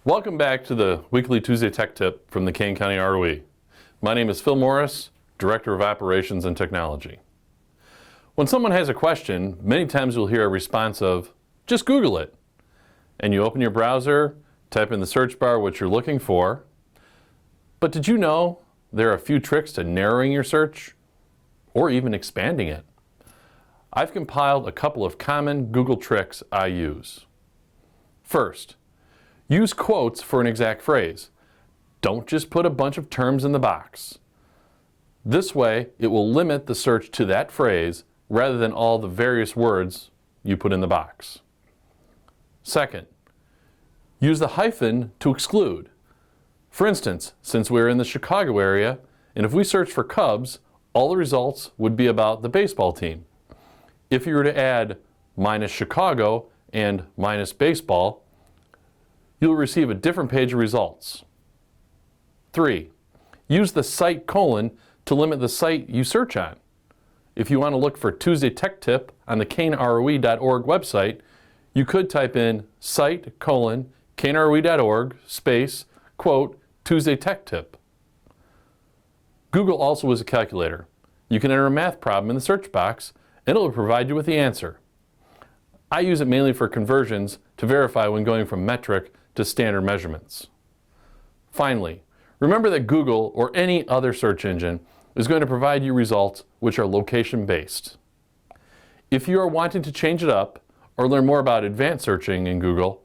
Welcome back to the weekly Tuesday Tech Tip from the Kane County ROE. My name is Phil Morris, Director of Operations and Technology. When someone has a question, many times you'll hear a response of, just Google it. And you open your browser, type in the search bar what you're looking for. But did you know there are a few tricks to narrowing your search or even expanding it? I've compiled a couple of common Google tricks I use. First, use quotes for an exact phrase. Don't just put a bunch of terms in the box. This way, it will limit the search to that phrase rather than all the various words you put in the box. Second, use the hyphen to exclude. For instance, since we're in the Chicago area, and if we search for Cubs, all the results would be about the baseball team. If you were to add minus Chicago and minus baseball, you'll receive a different page of results. 3. Use the cite colon to limit the site you search on. If you want to look for Tuesday Tech Tip on the kaneroe.org website, you could type in cite colon kaneroe.org space quote Tuesday Tech Tip. Google also is a calculator. You can enter a math problem in the search box and it will provide you with the answer. I use it mainly for conversions to verify when going from metric to standard measurements. Finally, remember that Google or any other search engine is going to provide you results which are location-based. If you are wanting to change it up or learn more about advanced searching in Google,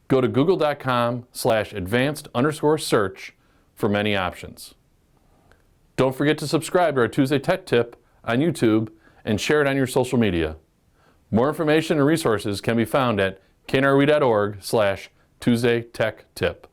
go to google.com/advanced_search for many options. Don't forget to subscribe to our Tuesday Tech Tip on YouTube and share it on your social media. More information and resources can be found at kaneroe.org/Tuesday Tech Tip.